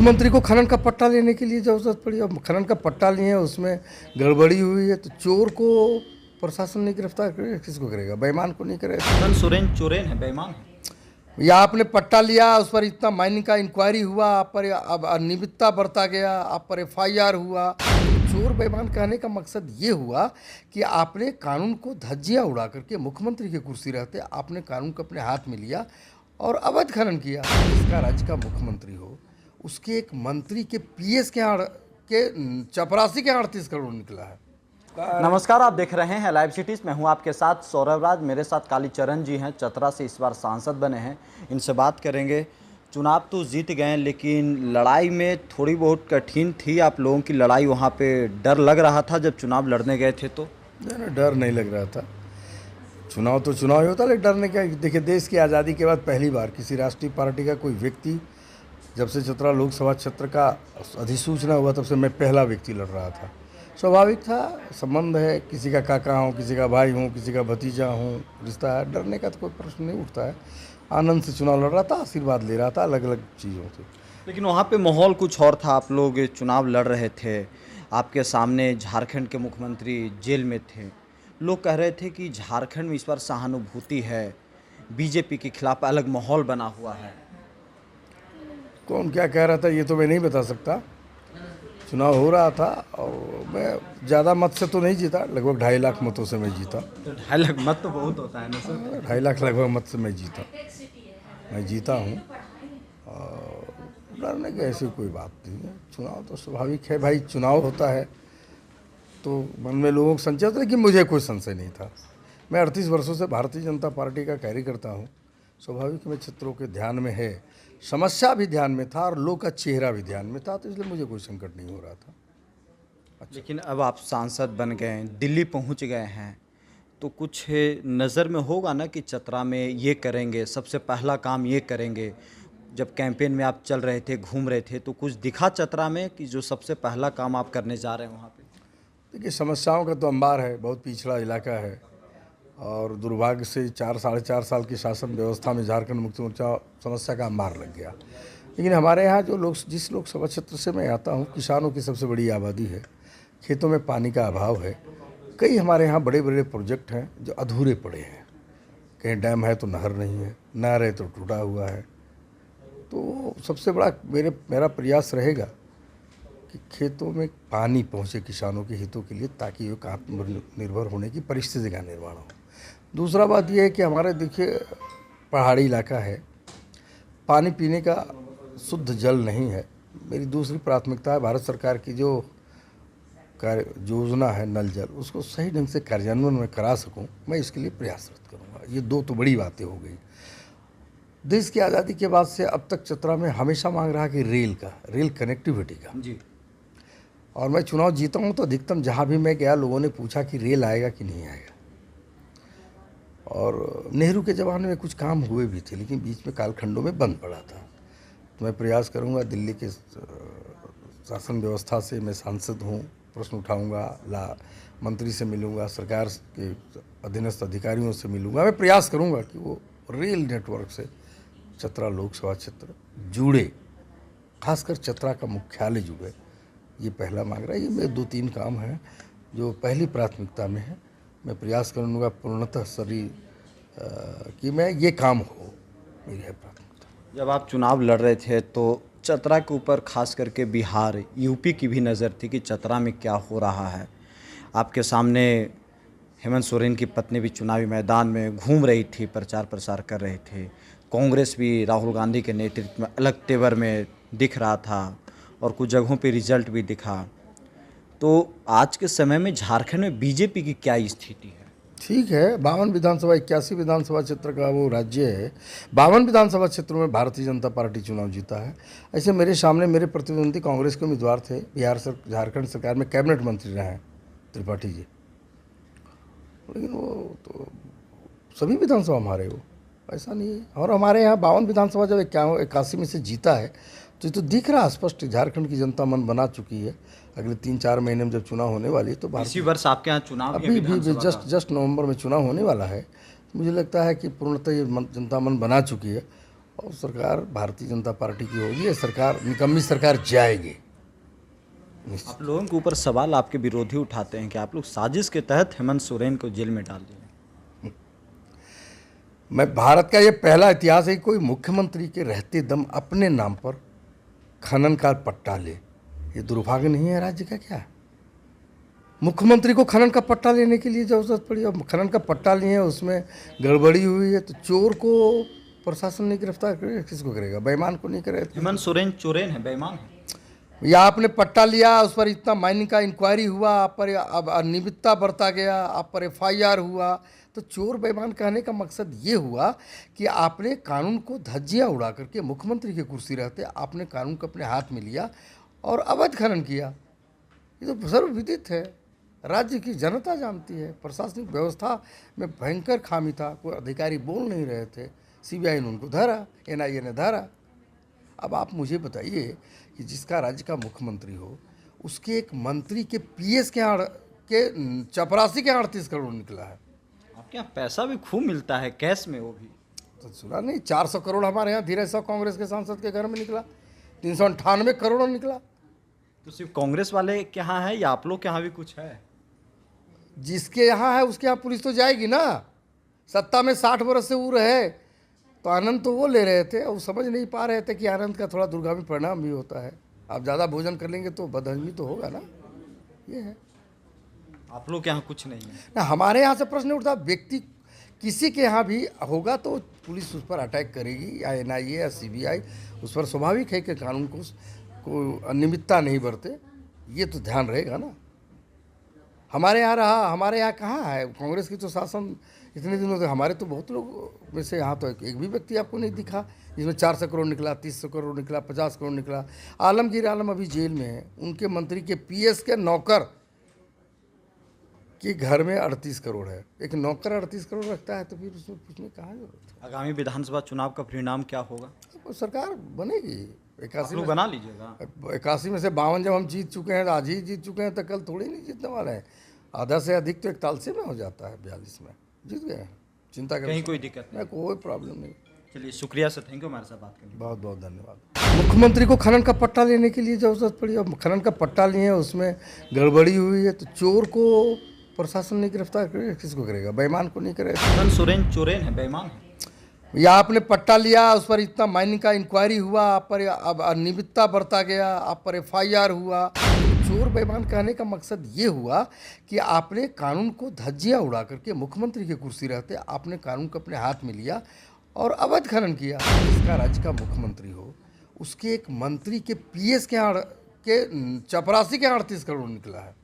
मुख्यमंत्री को खनन का पट्टा लेने के लिए जरूरत पड़ी। अब खनन का पट्टा लिए हैं, उसमें गड़बड़ी हुई है, तो चोर को प्रशासन नहीं गिरफ्तार करेगा, किसको करेगा? बेईमान को नहीं करेगा। हेमंत सोरेन चोरेन है, बेईमान है। या आपने पट्टा लिया, उस पर इतना माइनिंग का इंक्वायरी हुआ, आप पर अब अनियमितता बरता गया, आप पर FIR हुआ। चोर बेईमान कहने का मकसद ये हुआ कि आपने कानून को धज्जियां उड़ा करके मुख्यमंत्री की कुर्सी रहते आपने कानून को अपने हाथ में लिया और अवैध खनन किया। जिसका राज्य का मुख्यमंत्री हो, उसके एक मंत्री के PS के चपरासी के 38 करोड़ निकला है। नमस्कार, आप देख रहे हैं लाइव सिटीज। मैं हूं आपके साथ सौरभ राज। मेरे साथ कालीचरण जी हैं, चतरा से इस बार सांसद बने हैं। इनसे बात करेंगे। चुनाव तो जीत गए, लेकिन लड़ाई में थोड़ी बहुत कठिन थी आप लोगों की लड़ाई। वहां पे डर लग रहा था जब चुनाव लड़ने गए थे? तो नहीं, डर नहीं लग रहा था। चुनाव तो चुनाव ही होता है, लेकिन डरने क्या। देखिए, देश की आज़ादी के बाद पहली बार किसी राष्ट्रीय पार्टी का कोई व्यक्ति, जब से चतरा लोकसभा क्षेत्र का अधिसूचना हुआ तब से मैं पहला व्यक्ति लड़ रहा था। स्वाभाविक था, संबंध है, किसी का काका हूँ, किसी का भाई हूँ, किसी का भतीजा हूँ, रिश्ता है। डरने का तो कोई प्रश्न नहीं उठता है। आनंद से चुनाव लड़ रहा था, आशीर्वाद ले रहा था अलग अलग चीज़ों से। लेकिन वहाँ पे माहौल कुछ और था। आप लोग चुनाव लड़ रहे थे, आपके सामने झारखंड के मुख्यमंत्री जेल में थे। लोग कह रहे थे कि झारखंड में इस बार सहानुभूति है, बीजेपी के खिलाफ अलग माहौल बना हुआ है। कौन क्या कह रहा था ये तो मैं नहीं बता सकता। चुनाव हो रहा था और मैं ज़्यादा मत से तो नहीं जीता, लगभग 2.5 लाख मतों से मैं जीता। तो 2.5 लाख मत तो बहुत होता है ना सर? 2.5 लाख लगभग मत से मैं जीता हूँ। और डरने की ऐसी कोई बात नहीं है। चुनाव तो स्वाभाविक है भाई, चुनाव होता है तो मन में लोगों को संशय होता है, लेकिन मुझे कोई संशय नहीं था। मैं 38 वर्षों से भारतीय जनता पार्टी का कार्यकर्ता हूँ। स्वाभाविक में क्षेत्रों के ध्यान में है, समस्या भी ध्यान में था और लोग का चेहरा भी ध्यान में था, तो इसलिए मुझे कोई संकट नहीं हो रहा था। अच्छा। लेकिन अब आप सांसद बन गए, दिल्ली पहुंच गए हैं, तो कुछ नज़र में होगा ना कि चतरा में ये करेंगे, सबसे पहला काम ये करेंगे। जब कैंपेन में आप चल रहे थे, घूम रहे थे, तो कुछ दिखा चतरा में कि जो सबसे पहला काम आप करने जा रहे हैं वहाँ पे? देखिए, समस्याओं का तो अंबार है, बहुत पिछड़ा इलाका है और दुर्भाग्य से 4-4.5 साल की शासन व्यवस्था में झारखंड मुक्ति मोर्चा समस्या का अंबार लग गया। लेकिन हमारे यहाँ जो लोग, जिस लोकसभा क्षेत्र से मैं आता हूँ, किसानों की सबसे बड़ी आबादी है, खेतों में पानी का अभाव है। कई हमारे यहाँ बड़े बड़े प्रोजेक्ट हैं जो अधूरे पड़े हैं। कहीं डैम है तो नहर नहीं है, नहर है तो टूटा हुआ है। तो सबसे बड़ा मेरा प्रयास रहेगा कि खेतों में पानी पहुँचे किसानों के हितों के लिए, ताकि वो आत्मनिर्भर होने की परिस्थिति का निर्माण हो। दूसरा बात यह है कि हमारे, देखिए, पहाड़ी इलाका है, पानी पीने का शुद्ध जल नहीं है। मेरी दूसरी प्राथमिकता है भारत सरकार की जो कार्य योजना है नल जल, उसको सही ढंग से कार्यान्वयन में करा सकूं, मैं इसके लिए प्रयासरत करूंगा। ये दो तो बड़ी बातें हो गई। देश की आज़ादी के बाद से अब तक चतरा में हमेशा मांग रहा कि रेल कनेक्टिविटी का जी। और मैं चुनाव जीता हूं तो अधिकतम जहां भी मैं गया लोगों ने पूछा कि रेल आएगा कि नहीं आएगा। और नेहरू के ज़माने में कुछ काम हुए भी थे, लेकिन बीच में कालखंडों में बंद पड़ा था। तो मैं प्रयास करूंगा, दिल्ली के शासन व्यवस्था से मैं सांसद हूं, प्रश्न उठाऊंगा, मंत्री से मिलूंगा, सरकार के अधीनस्थ अधिकारियों से मिलूंगा। मैं प्रयास करूंगा कि वो रेल नेटवर्क से चतरा लोकसभा क्षेत्र जुड़े, खासकर चतरा का मुख्यालय जुड़े। ये पहला मांग रहा है। ये मेरे 2-3 काम हैं जो पहली प्राथमिकता में है। मैं प्रयास करूँगा पूर्णतः कि मैं ये काम हो, मेरी है प्राथमिकता। जब आप चुनाव लड़ रहे थे तो चतरा के ऊपर खास करके बिहार, यूपी की भी नज़र थी कि चतरा में क्या हो रहा है। आपके सामने हेमंत सोरेन की पत्नी भी चुनावी मैदान में घूम रही थी, प्रचार प्रसार कर रहे थे। कांग्रेस भी राहुल गांधी के नेतृत्व में अलग तेवर में दिख रहा था और कुछ जगहों पे रिजल्ट भी दिखा। तो आज के समय में झारखंड में बीजेपी की क्या स्थिति है? ठीक है, 52 विधानसभा, 81 विधानसभा क्षेत्र का वो राज्य है। 52 विधानसभा क्षेत्रों में भारतीय जनता पार्टी चुनाव जीता है। ऐसे मेरे सामने मेरे प्रतिद्वंदी कांग्रेस के उम्मीदवार थे, झारखंड सरकार में कैबिनेट मंत्री रहे हैं त्रिपाठी जी, लेकिन वो तो सभी विधानसभा हमारे, वो ऐसा नहीं है। और हमारे यहाँ 52 विधानसभा जब 81 में से जीता है तो ये तो दिख रहा स्पष्ट, झारखंड की जनता मन बना चुकी है। अगले 3-4 महीने में जब चुनाव होने वाली है तो इसी वर्ष आपके यहाँ चुनाव अभी भी जस्ट नवंबर में चुनाव होने वाला है। मुझे लगता है कि पूर्णतः ये जनता मन बना चुकी है और सरकार भारतीय जनता पार्टी की होगी, ये सरकार निकम्मी सरकार जाएगी। आप लोगों के ऊपर सवाल आपके विरोधी उठाते हैं कि आप लोग साजिश के तहत हेमंत सोरेन को जेल में डाल दिए। मैं भारत का ये पहला इतिहास है कि कोई मुख्यमंत्री के रहते दम अपने नाम पर खनन का पट्टा ले। ये दुर्भाग्य नहीं है राज्य का क्या? मुख्यमंत्री को खनन का पट्टा लेने के लिए जरूरत पड़ी, और खनन का पट्टा लिए उसमें गड़बड़ी हुई है, तो चोर को प्रशासन नहीं गिरफ्तार करेगा, किसको करेगा? बेईमान को नहीं करेगा। हेमंत सोरेन चोरेन है, बेईमान है। या आपने पट्टा लिया, उस पर इतना माइनिंग का इंक्वायरी हुआ, आप पर अब अनियमितता बरता गया, आप पर FIR हुआ, तो चोर बेईमान कहने का मकसद ये हुआ कि आपने कानून को धज्जियाँ उड़ा करके मुख्यमंत्री की कुर्सी रहते आपने कानून को अपने हाथ में लिया और अवैध खनन किया। ये तो सर्वविदित है, राज्य की जनता जानती है। प्रशासनिक व्यवस्था में भयंकर खामी था, कोई अधिकारी बोल नहीं रहे थे, CBI ने उनको धरा, NIA ने धरा। अब आप मुझे बताइए कि जिसका राज्य का मुख्यमंत्री हो, उसके एक मंत्री के PS के चपरासी के 38 करोड़ निकला है। आपके यहाँ पैसा भी खूब मिलता है, कैश में वो भी। तो सुना नहीं, 400 करोड़ हमारे यहाँ धीरज साहब कांग्रेस के सांसद के घर में निकला, 398 करोड़ निकला। तो सिर्फ कांग्रेस वाले के यहाँ है या आप लोग के यहाँ भी कुछ है? जिसके यहाँ है उसके यहाँ पुलिस तो जाएगी ना। सत्ता में 60 वर्ष से वो रहे, तो आनंद तो वो ले रहे थे, और समझ नहीं पा रहे थे कि आनंद का थोड़ा दुर्गामी परिणाम भी होता है। आप ज़्यादा भोजन कर लेंगे तो बदहजमी तो होगा ना, ये है। आप लोग के यहाँ कुछ नहीं है ना, हमारे यहाँ से प्रश्न उठता, व्यक्ति किसी के यहाँ भी होगा तो पुलिस उस पर अटैक करेगी, या NIA या CBI, उस पर स्वाभाविक है कि कानून को अनियमितता नहीं बरते, ये तो ध्यान रहेगा ना। हमारे यहाँ रहा, हमारे यहाँ कहाँ है कांग्रेस की तो शासन इतने दिनों से। हमारे तो बहुत लोग में से यहाँ तो एक भी व्यक्ति आपको नहीं दिखा जिसमें 400 करोड़ निकला, 300 करोड़ निकला, 50 करोड़ निकला। आलमगीर आलम अभी जेल में है, उनके मंत्री के PS के नौकर के घर में 38 करोड़ है। एक नौकर 38 करोड़ रखता है तो फिर उसमें पूछने कहाँ जरूरत है? आगामी विधानसभा चुनाव का परिणाम क्या होगा? तो सरकार बनेगी। 81 में बना लीजिएगा। 81 में से 52 जब हम जीत चुके हैं, तो आज ही जीत चुके हैं, तो कल थोड़ी नहीं जीतने वाले हैं। आधा से अधिक तो 41 में हो जाता है, 42 में जीत गए हैं। चिंता करें, कहीं कोई दिक्कत नहीं, कोई प्रॉब्लम नहीं। चलिए शुक्रिया सर, थैंक यू हमारे साथ बात करने के लिए। बहुत बहुत धन्यवाद। मुख्यमंत्री को खनन का पट्टा लेने के लिए जरूरत पड़ी, और खनन का पट्टा लिए उसमें गड़बड़ी हुई है, तो चोर को प्रशासन नहीं गिरफ्तार करेगा, किसको करेगा? बेईमान को नहीं करेगा। हेमंत सोरेन चोरेन है, बेईमान है। या आपने पट्टा लिया, उस पर इतना माइनिंग का इंक्वायरी हुआ, आप पर अब अनियमितता बरता गया, आप पर FIR हुआ, चोर बेईमान कहने का मकसद ये हुआ कि आपने कानून को धज्जियाँ उड़ा करके मुख्यमंत्री की कुर्सी रहते आपने कानून को अपने हाथ में लिया और अवैध खनन किया। जिसका राज्य का मुख्यमंत्री हो, उसके एक मंत्री के PS के चपरासी के 38 करोड़ निकला है।